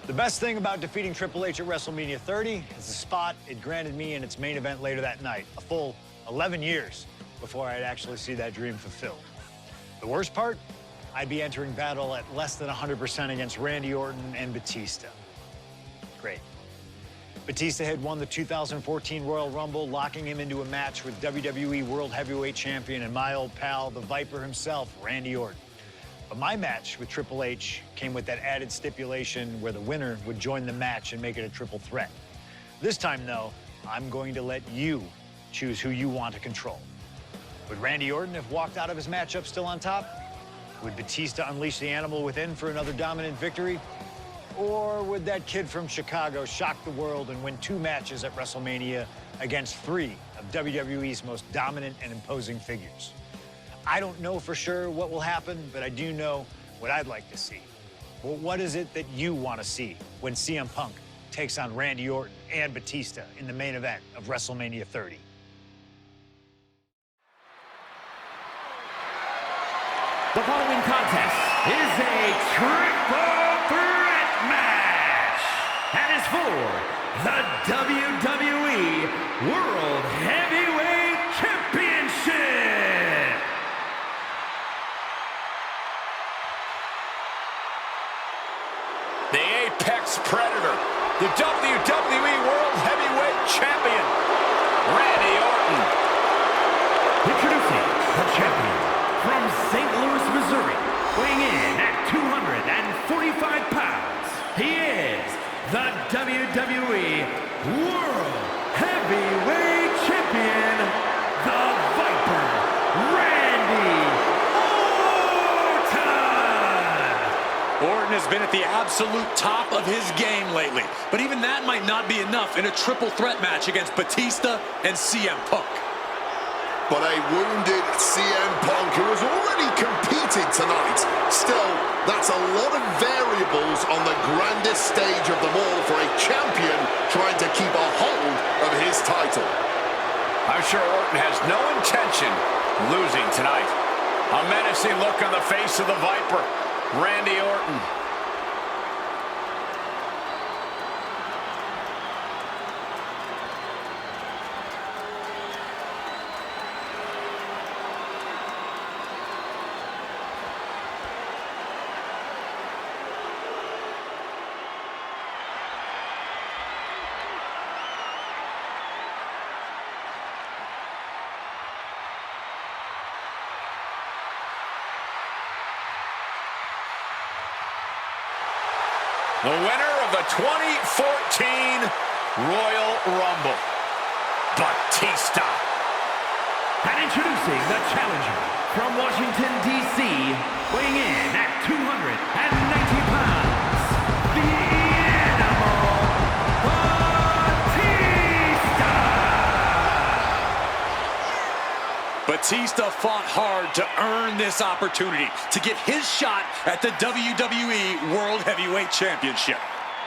The best thing about defeating Triple H at WrestleMania 30 is the spot it granted me in its main event later that night, a full 11 years before I'd actually see that dream fulfilled. The worst part? I'd be entering battle at less than 100% against Randy Orton and Batista. Great. Batista had won the 2014 Royal Rumble, locking him into a match with WWE World Heavyweight Champion and my old pal, the Viper himself, Randy Orton. But my match with Triple H came with that added stipulation where the winner would join the match and make it a triple threat. This time, though, I'm going to let you choose who you want to control. Would Randy Orton have walked out of his matchup still on top? Would Batista unleash the animal within for another dominant victory? Or would that kid from Chicago shock the world and win 2 matches at WrestleMania against 3 of WWE's most dominant and imposing figures? I don't know for sure what will happen, but I do know what I'd like to see. Well, what is it that you want to see when CM Punk takes on Randy Orton and Batista in the main event of WrestleMania 30? The following contest is a triple threat match and is for the WWE World Heavyweight Championship. The Apex Predator, the WWE World Heavyweight Champion, Randy Orton. Introducing the champion from St. Louis, Missouri, weighing in at 245 pounds. He is the WWE World Heavyweight Champion, the Viper, Randy Orton. Orton has been at the absolute top of his game lately, but even that might not be enough in a triple threat match against Batista and CM Punk. But a wounded CM Punk who has already competed tonight. Still, that's a lot of variables on the grandest stage of them all for a champion trying to keep a hold of his title. I'm sure Orton has no intention losing tonight. A menacing look on the face of the Viper, Randy Orton. The winner of the 2014 Royal Rumble, Batista. And introducing the challenger from Washington, D.C., weighing in at 290 pounds, the Animal, Batista! Batista fought hard to earn this opportunity to get his shot at the WWE World Heavyweight Championship.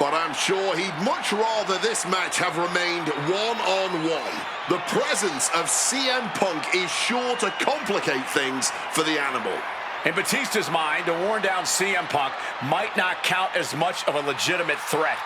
But I'm sure he'd much rather this match have remained one-on-one. The presence of CM Punk is sure to complicate things for the Animal. In Batista's mind, a worn-down CM Punk might not count as much of a legitimate threat.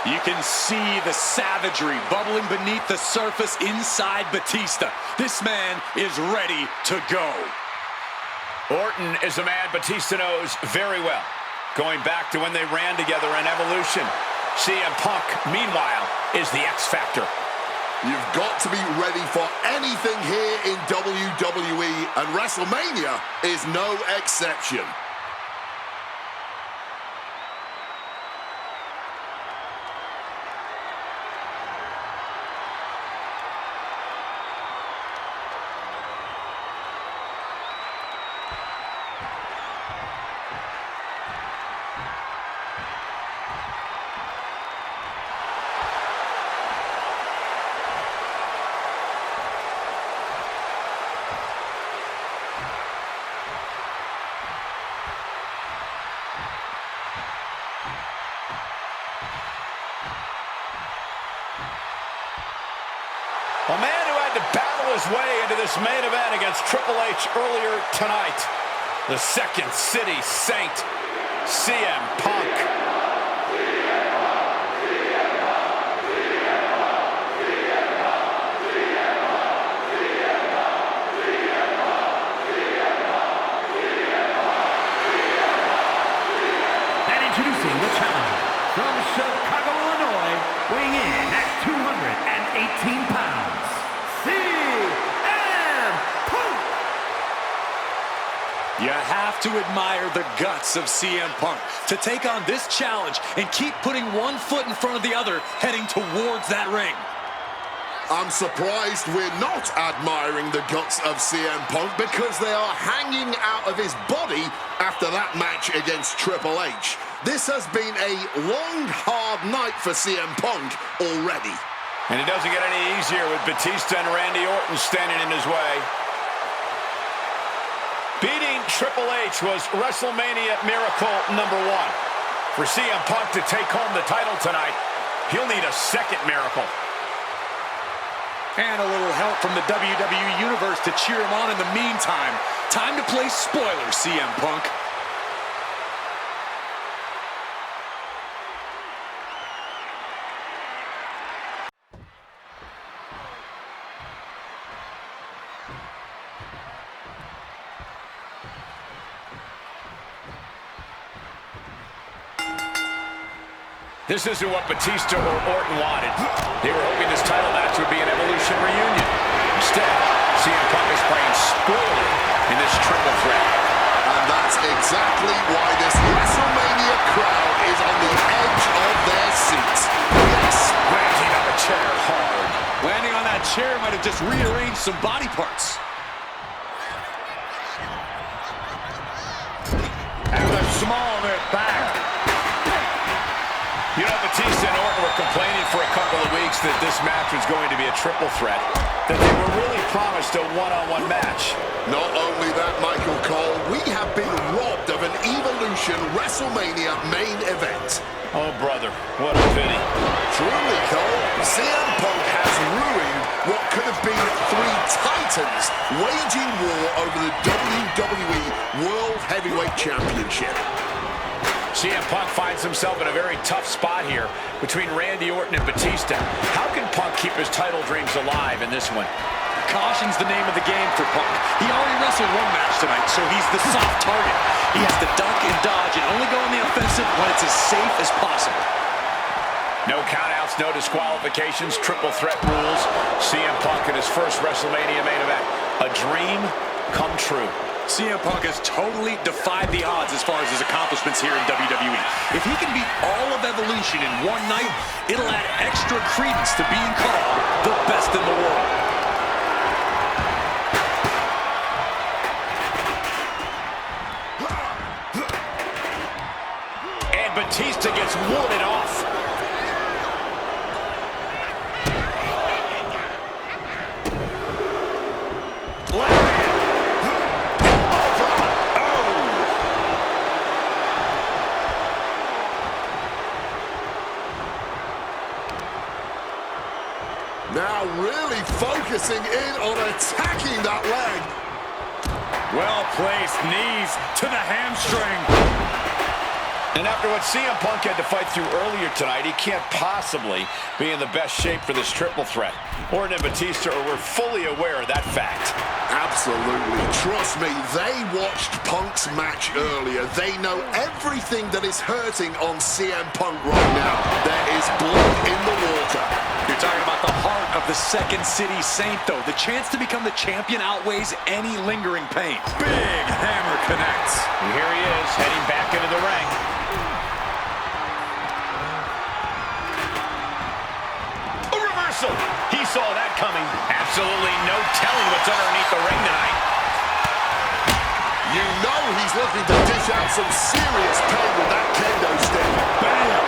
You can see the savagery bubbling beneath the surface inside Batista. This man is ready to go. Orton is a man Batista knows very well, going back to when they ran together in Evolution. CM Punk, meanwhile, is the X Factor. You've got to be ready for anything here in WWE, and WrestleMania is no exception. his way into this main event against Triple H earlier tonight. The Second City Saint, CM Punk. Introducing the challenger from Chicago, Illinois, weighing in at 218 pounds, CM Punk! You have to admire the guts of CM Punk to take on this challenge and keep putting one foot in front of the other, heading towards that ring. I'm surprised we're not admiring the guts of CM Punk because they are hanging out of his body after that match against Triple H. This has been a long, hard night for CM Punk already. And it doesn't get any easier with Batista and Randy Orton standing in his way. Beating Triple H was WrestleMania miracle number 1. For CM Punk to take home the title tonight, he'll need a second miracle. And a little help from the WWE Universe to cheer him on in the meantime. Time to play spoiler, CM Punk. This isn't what Batista or Orton wanted. They were hoping this title match would be an Evolution reunion. Instead, CM Punk is playing spoiler in this triple threat. And that's exactly why this WrestleMania crowd is on the edge of their seats. Yes! Landing on the chair hard. Landing on that chair might have just rearranged some body parts. And the small of it back. You know, Batista and Orton were complaining for a couple of weeks that this match was going to be a triple threat, that they were really promised a one-on-one match. Not only that, Michael Cole, we have been robbed of an Evolution WrestleMania main event. Oh, brother, what a pity. Truly, Cole, CM Punk has ruined what could have been 3 titans waging war over the WWE World Heavyweight Championship. CM Punk finds himself in a very tough spot here between Randy Orton and Batista. How can Punk keep his title dreams alive in this one? Caution's the name of the game for Punk. He already wrestled one match tonight, so he's the soft target. He has to duck and dodge and only go on the offensive when it's as safe as possible. No countouts, no disqualifications, triple threat rules. CM Punk in his first WrestleMania main event. A dream come true. CM Punk has totally defied the odds as far as his accomplishments here in WWE. If he can beat all of Evolution in one night, it'll add extra credence to being called the best in the world. And Batista gets warded off. Now really focusing in on attacking that leg. Well-placed knees to the hamstring. And after what CM Punk had to fight through earlier tonight, he can't possibly be in the best shape for this triple threat. Orton and Batista were fully aware of that fact. Absolutely. Trust me, they watched Punk's match earlier. They know everything that is hurting on CM Punk right now. There is blood in the water. You're talking about the heart of the Second City Saint, though. The chance to become the champion outweighs any lingering pain. Big hammer connects. And here he is, heading back into the ring. A reversal. He saw that coming. Absolutely no telling what's underneath the ring tonight. You know he's looking to dish out some serious pain with that kendo stick. Bam!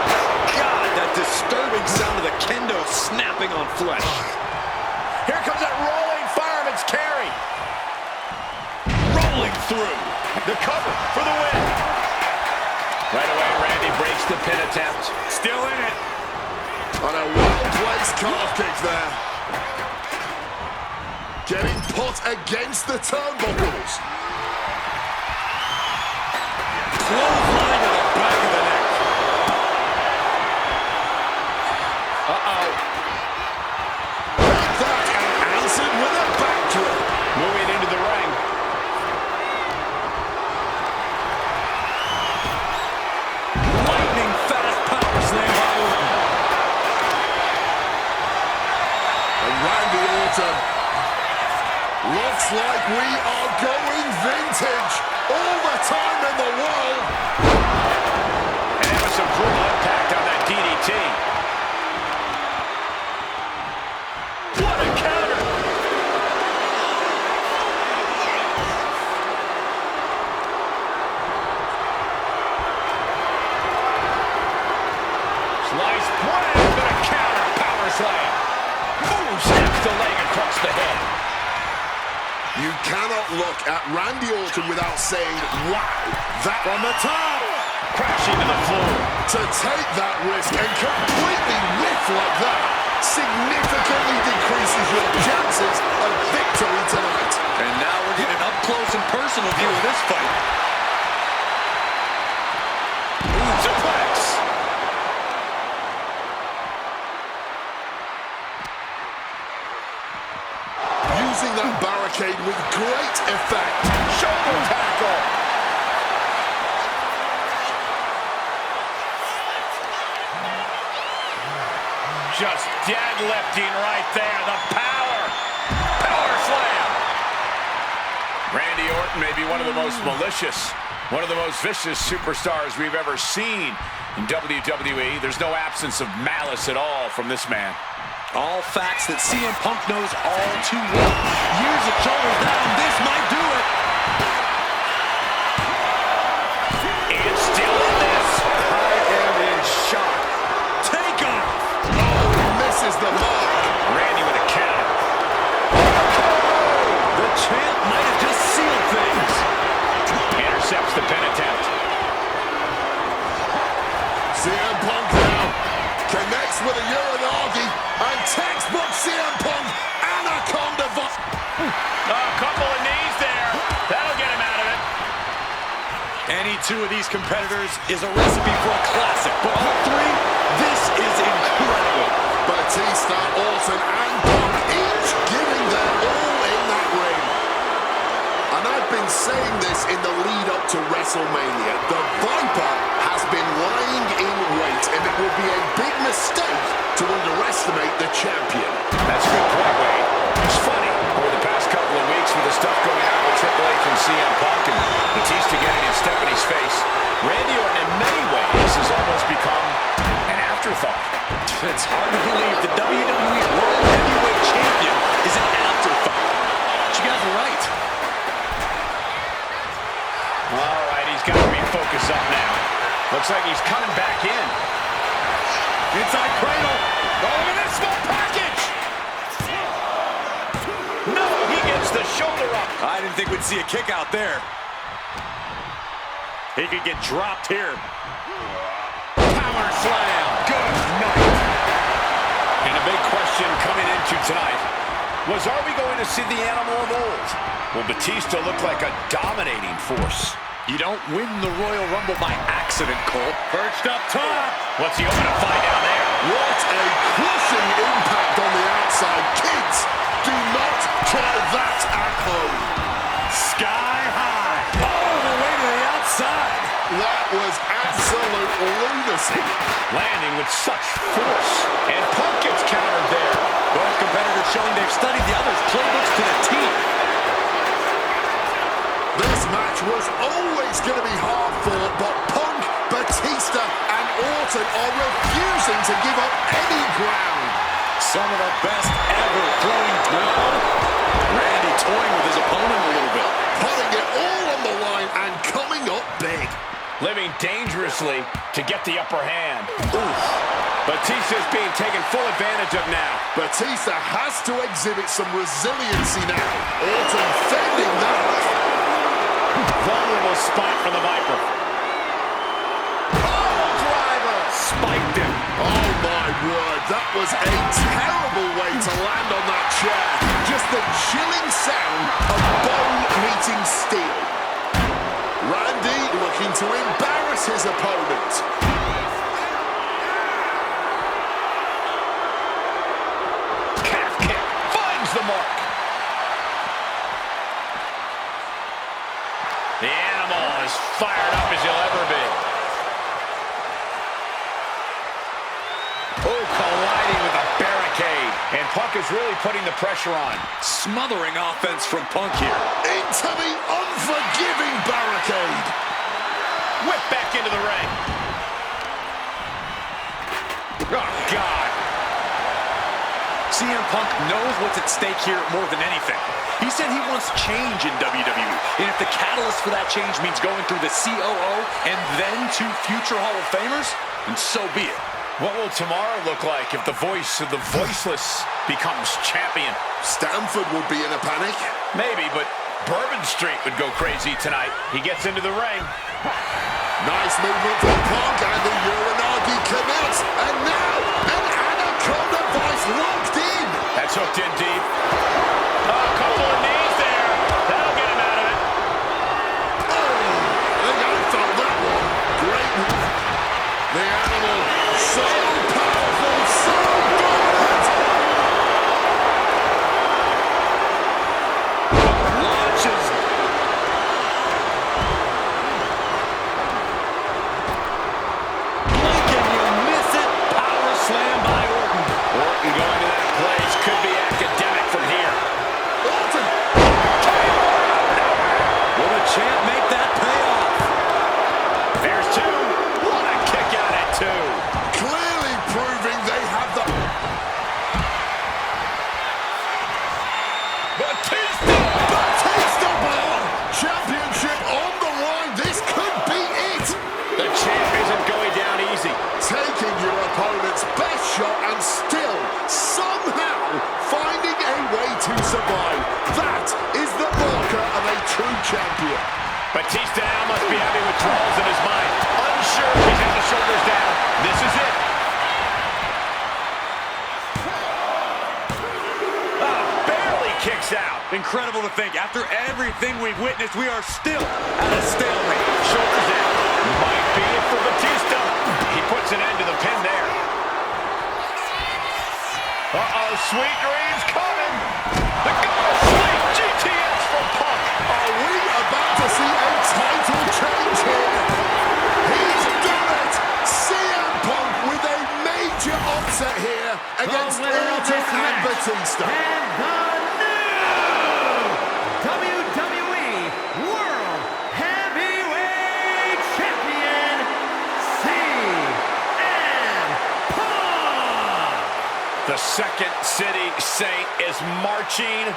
God, that disturbing sound of the kendo snapping on flesh. Here comes that rolling fireman's carry. Rolling through. The cover for the win. Right away, Randy breaks the pin attempt. Still in it. On a well-placed calf kick there. Getting put against the turnbuckles. Clothesline to the back of the neck. Uh-oh. Take that and answered with a backdrop. Moving into the ring. Lightning fast power slam by Orton. And Randy Orton. Looks like we are going vintage. All the time in the world. And it was some brutal impact on that DDT. What a counter! Slice bread, but a counter power slam. Boom, snaps the leg across the head. You cannot look at Randy Orton without saying, wow, that From the top, crashing to the floor. to take that risk and completely whiff like that significantly decreases your chances of victory tonight. And now we're getting an up-close and personal view of this fight. Suplex! Using that barricade with great effect. Shoulder tackle! Just deadlifting right there. The power! Power slam! Randy Orton may be one of the most malicious, one of the most vicious superstars we've ever seen in WWE. There's no absence of malice at all from this man. All facts that CM Punk knows all too well. Years of shoulders down, this might do it. It's still in this. I am in shock. Take off. Oh, misses the mark. Randy with a counter. The champ might have just sealed things. Intercepts the pin attempt. CM Punk now connects with a Uranagi and textbook CM Punk Anaconda. A couple of knees there. That'll get him out of it. Any two of these competitors is a recipe for a classic, but all three, this is incredible. Batista, Orton, and Punk each giving their all in that ring. And I've been saying this in the lead up to WrestleMania. The Viper has been lying in wait, and it would be a big mistake to underestimate the champion. That's a good point, Wade. It's funny, over the past couple of weeks with the stuff going on with Triple H and CM Punk and Batista getting in Stephanie's face, Randy Orton in many ways has almost become an afterthought. It's hard to believe the WWE World Heavyweight Champion is an afterthought. But you guys are right. All right, he's got to refocus up now. Looks like he's coming back in. Inside cradle. Oh, look at this small package. No, he gets the shoulder up. I didn't think we'd see a kick out there. He could get dropped here. Power slam. Good night. And a big question coming into tonight was, are we going to see the animal of old? Will Batista look like a dominating force? You don't win the Royal Rumble by accident, Cole. Perched up top. What's he open to find down there? What a crushing impact on the outside. Kids, do not try that at home. Sky high. All the way to the outside. That was absolute lunacy. Landing with such force. And Punk gets countered there. Both competitors showing they've studied the other's playbooks to the team. This match was always going to be hard fought, but Punk, Batista, and Orton are refusing to give up any ground. Some of the best ever throwing down. Randy toying with his opponent a little bit. Putting it all on the line and coming up big. Living dangerously to get the upper hand. Oof. Batista's being taken full advantage of now. Batista has to exhibit some resiliency now. Orton fending that off. Vulnerable spot for the Viper. Oh, driver! Spiked him. Oh my word, That was a terrible way to land on that chair. Just the chilling sound of bone meeting steel. Randy looking to embarrass his opponent. Calf kick finds the mark. The animal is fired up as he'll ever be. Oh, colliding with a barricade. And Punk is really putting the pressure on. Smothering offense from Punk here. Into the unforgiving barricade. Whip back into the ring. Oh, God. CM Punk knows what's at stake here more than anything. He said he wants change in WWE. And if the catalyst for that change means going through the COO and then to future Hall of Famers, then so be it. What will tomorrow look like if the voice of the voiceless becomes champion? Stanford would be in a panic. Maybe, but Bourbon Street would go crazy tonight. He gets into the ring. Nice movement from Punk, and the Uranagi connects. And now, an Anaconda Vice locked in. That's hooked in deep. Oh, a couple of knees there. That'll get him out of it. Oh, I think I felt that one. Great move. The animal, so powerful, so dominant. Launches. Can you miss it? Power slam by Orton. Orton going to that place could be academic from here. Orton. Will the champ make that payoff? There's two. What a kick out at two. Clearly proving they have the... Batista bomb! Championship on the line. This could be it. The champ isn't going down easy. Taking your opponent's best shot and still somehow finding a way to survive. That is the marker of a true champion. Batista now must be having withdrawals in his mind. Unsure if he's got the shoulders down. This is it. Barely kicks out. Incredible to think. After everything we've witnessed, we are still at a stalemate. Shoulders down. Might be it for Batista. He puts an end to the pin there. Uh-oh, sweet dreams coming. The goal, sweet GTS from Punk. Are we about to see a title change here? He's done it! CM Punk with a major upset here against Orton and Batista. And the new WWE World Heavyweight Champion, CM Punk. The Second City Saint is marching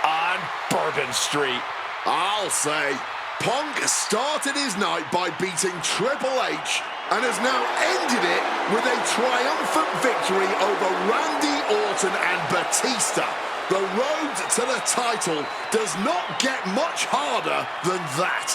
on Bourbon Street. I'll say, Punk started his night by beating Triple H and has now ended it with a triumphant victory over Randy Orton and Batista. The road to the title does not get much harder than that.